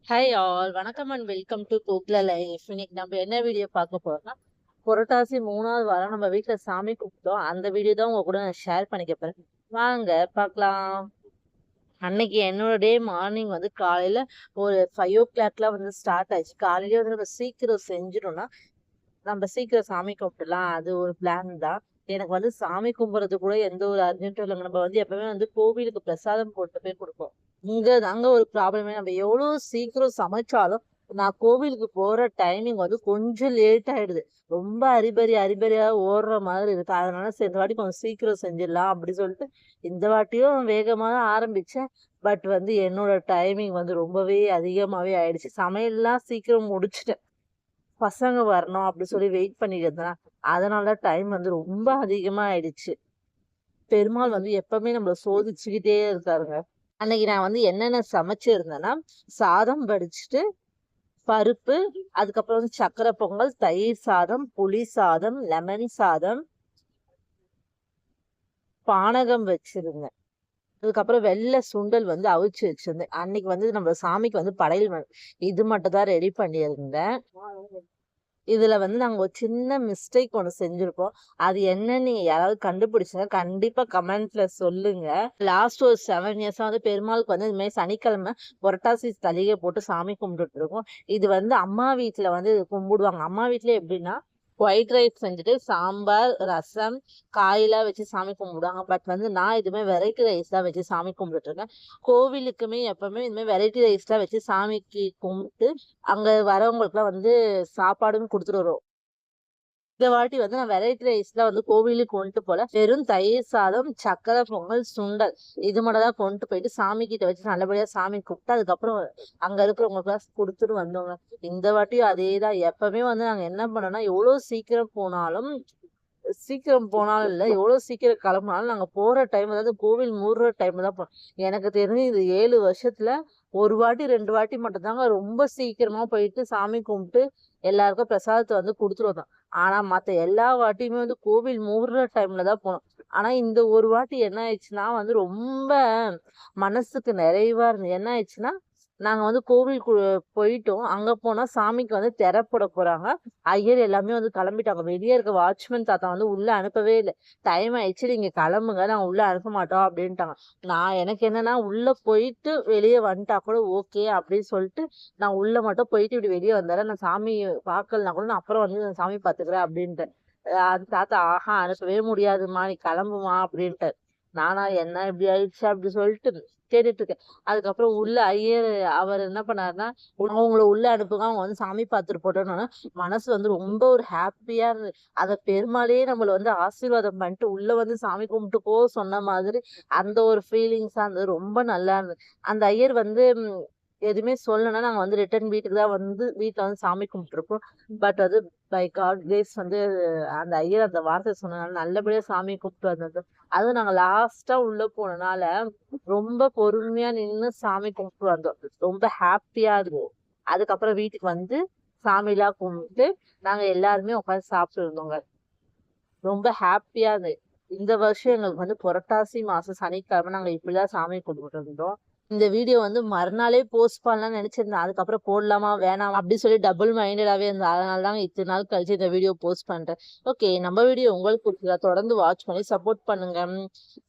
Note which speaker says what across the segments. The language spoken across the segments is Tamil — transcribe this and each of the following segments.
Speaker 1: ஹாய் ஆல் வணக்கம் அண்ட் வெல்கம் டு கோக்லா லைஃப். இன்னைக்கு நம்ம என்ன வீடியோ பார்க்க போறோம்னா, புரட்டாசி 3வது வாரம் நம்ம வீட்டுல சாமி கும்பிட்டோம். அந்த வீடியோ தான் உங்க கூட நான் ஷேர் பண்ணிக்க போறேன். வாங்க பார்க்கலாம். அன்னைக்கு என்னோட டே மார்னிங் வந்து காலையில ஒரு 5 o'clockலாம் வந்து ஸ்டார்ட் ஆயிடுச்சு. காலையிலேயே வந்து நம்ம சீக்கிரம் செஞ்சிட்டோம்னா நம்ம சீக்கிரம் சாமி கும்பிடலாம். அது ஒரு பிளான் தான். எனக்கு வந்து சாமி கும்பிடுறது கூட எந்த ஒரு அர்ஜென்ட்டும் இல்லைங்க. நம்ம வந்து எப்பவுமே வந்து கோவிலுக்கு பிரசாதம் போட்டு போய் கொடுப்போம். இங்க தாங்க ஒரு ப்ராப்ளமே. நம்ம எவ்வளவு சீக்கிரம் சமைச்சாலும் நான் கோவிலுக்கு போற டைமிங் வந்து கொஞ்சம் லேட் ஆயிடுது. ரொம்ப அரிபரியா ஓடுற மாதிரி இருக்கு. அதனால சரி இந்த வாட்டி கொஞ்சம் சீக்கிரம் செஞ்சிடலாம் அப்படி சொல்லிட்டு இந்த வாட்டியும் வேகமா தான் ஆரம்பிச்சேன். பட் வந்து என்னோட டைமிங் வந்து ரொம்பவே அதிகமாவே ஆயிடுச்சு. சமையல்லாம் சீக்கிரம் முடிச்சுட்டேன். பசங்க வரணும் அப்படி சொல்லி வெயிட் பண்ணிட்டு இருந்தேன். அதனால டைம் வந்து ரொம்ப அதிகமா ஆயிடுச்சு. பெருமாள் வந்து எப்பவுமே நம்மள சோதிச்சுக்கிட்டே இருக்காருங்க. அன்னைக்கு நான் வந்து என்னென்ன சமைச்சிருந்தேன்னா, சாதம் வடிச்சுட்டு, பருப்பு, அதுக்கப்புறம் வந்து சர்க்கரை பொங்கல், தயிர் சாதம், புளி சாதம், லெமன் சாதம், பானகம் வச்சிருந்தேன். அதுக்கப்புறம் வெள்ளை சுண்டல் வந்து அவிச்சு வச்சிருந்தேன். அன்னைக்கு வந்து நம்ம சாமிக்கு வந்து படையல் இது மட்டும் தான் ரெடி பண்ணியிருந்தேன். இதுல வந்து நாங்க ஒரு சின்ன மிஸ்டேக் ஒண்ணு செஞ்சிருப்போம். அது என்னன்னு நீங்க யாராவது கண்டுபிடிச்சா கண்டிப்பா கமெண்ட்ல சொல்லுங்க. லாஸ்ட் ஒரு 7 இயர்ஸா வந்து பெருமாளுக்கு வந்து இந்த மாரி சனிக்கிழமை புரட்டாசி தளிகை போட்டு சாமி கும்பிட்டுட்டு இருக்கோம். இது வந்து அம்மா வீட்ல வந்து கும்பிடுவாங்க. அம்மா வீட்ல எப்படின்னா, ஒயிட் ரைஸ் செஞ்சுட்டு சாம்பார், ரசம், காயெல்லாம் வச்சு சாமி கும்பிடுவாங்க. பட் வந்து நான் இதுவுமே வெரைட்டி ரைஸ் தான் வச்சு சாமி கும்பிட்டுட்டு இருக்கேன். கோவிலுக்குமே எப்பவுமே இந்த மாரி வெரைட்டி ரைஸ் தான் வச்சு சாமிக்கு கும்பிட்டு, அங்க வரவங்களுக்குலாம் வந்து சாப்பாடும் குடுத்துட்டு வருவோம். இந்த வாட்டி வந்து நான் வெரைட்டி ரைஸ்லாம் வந்து கோவிலுக்கு கொண்டுட்டு போல. வெறும் தயிர் சாதம், சர்க்கரை பொங்கல், சுண்டல் இது மட்டும் தான் கொண்டுட்டு போயிட்டு சாமி கிட்ட வச்சு நல்லபடியா சாமி கும்பிட்டு, அதுக்கப்புறம் அங்க இருக்கிறவங்களுக்குலாம் குடுத்துட்டு வந்தோங்க. இந்த வாட்டியும் அதேதான். எப்பவுமே வந்து நாங்க என்ன பண்ணோம்னா, எவ்வளோ சீக்கிரம் போனாலும் இல்ல, எவ்வளோ சீக்கிரம் கிளம்புனாலும் நாங்க போற டைம் அதாவது கோவில் மூடுற டைம்ல தான் போனோம். எனக்கு தெரிஞ்சு இது 7 வருஷத்துல 1 வாட்டி 2 வாட்டி மட்டும் தாங்க ரொம்ப சீக்கிரமா போயிட்டு சாமி கும்பிட்டு எல்லாருக்கும் பிரசாதத்த வந்து குடுத்துட்டு வந்தோம். ஆனா மத்த எல்லா வாட்டியுமே வந்து கோவில் மூடுற டைம்ல தான் போனோம். ஆனா இந்த ஒரு வாட்டி என்ன ஆயிடுச்சுன்னா வந்து ரொம்ப மனசுக்கு நிறைவா இருந்தது. என்ன ஆயிடுச்சுன்னா, நாங்க வந்து கோவிலுக்கு போயிட்டோம். அங்க போனா சாமிக்கு வந்து திரை போட போறாங்க. ஐயர் எல்லாமே வந்து கிளம்பிட்டாங்க. வெளிய இருக்க வாட்ச்மேன் தாத்தா வந்து உள்ள அனுப்பவே இல்ல. டைம் ஆயிடுச்சு நீங்க கிளம்புங்க. நாங்க உள்ள அனுப்ப மாட்டோம் அப்படின்ட்டாங்க. எனக்கு என்னன்னா, உள்ள போயிட்டு வெளிய வந்துட்டா கூட ஓகே அப்படின்னு சொல்லிட்டு, நான் உள்ள மட்டும் போயிட்டு இப்படி வெளிய வந்தாரேன். நான் சாமி பார்க்கலனா கூட நான் அப்புறம் வந்து நான் சாமி பார்த்துக்கிறேன் அப்படின்ட்டேன். அந்த தாத்தா அனுப்பவே முடியாதும்மா நீ கிளம்புமா அப்படின்ட்டாரு. நானா என்ன இப்படி ஆயிடுச்சு அப்படி சொல்லிட்டு கேட்டுட்டு இருக்கேன். அதுக்கப்புறம் உள்ள ஐயர் அவர் என்ன பண்ணாருன்னா, அவங்கள உள்ள அனுப்புங்க. அவங்க வந்து சாமி பார்த்துட்டு போட்டோம்னோன, மனசு வந்து ரொம்ப ஒரு ஹாப்பியா இருந்தது. அத பெருமாளே நம்மள வந்து ஆசீர்வாதம் பண்ணிட்டு உள்ள வந்து சாமி கும்பிட்டு போ சொன்ன மாதிரி அந்த ஒரு ஃபீலிங்ஸா இருந்தது. ரொம்ப நல்லா இருந்தது. அந்த ஐயர் வந்து எதுவுமே சொல்லலன்னா, நாங்க வந்து ரிட்டர்ன் வீட்டுக்கு தான் வந்து வீட்ல வந்து சாமி கும்பிட்டுருப்போம். பட் அது பை காட் கிரேஸ் வந்து அந்த ஐயர் அந்த வார்த்தை சொன்னனால நல்லபடியா சாமி கும்பிட்டு வந்தது. அதுவும் நாங்க லாஸ்ட்டா உள்ள போனனால, ரொம்ப பொறுமையா நின்னு சாமி கும்பிட்டு வந்தோம். ரொம்ப ஹாப்பியா இருந்தது. அதுக்கப்புறம் வீட்டுக்கு வந்து சாமிலாம் கும்பிட்டு, நாங்க எல்லாருமே உட்கார்ந்து சாப்பிட்டு இருந்தோங்க. ரொம்ப ஹாப்பியா இருந்தது. இந்த வருஷம் எங்களுக்கு வந்து புரட்டாசி மாசம் சனிக்கிழமை நாங்க இப்படிதான் சாமி கும்பிட்டு இருந்தோம். இந்த வீடியோ வந்து மறுநாளே போஸ்ட் பண்ணலாம்னு நினைச்சிருந்தேன். அதுக்கப்புறம் போடலாமா வேணாமா அப்படி சொல்லி டபுள் மைண்டடாவே இருந்தேன். அதனால தாங்க இத்தனை நாள் கழிச்சு இந்த வீடியோ போஸ்ட் பண்றேன். ஓகே, நம்ம வீடியோ உங்களுக்கு பிடிச்சதா தொடர்ந்து வாட்ச் பண்ணி சப்போர்ட் பண்ணுங்க.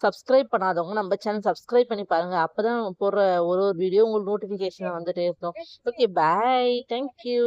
Speaker 1: சப்ஸ்கிரைப் பண்ணாதவங்க நம்ம சேனல் சப்ஸ்கிரைப் பண்ணி பாருங்க. அப்பதான் போடுற ஒரு ஒரு வீடியோ உங்களுக்கு நோட்டிபிகேஷன் வந்துட்டே இருக்கும். ஓகே, பாய். தேங்க்யூ.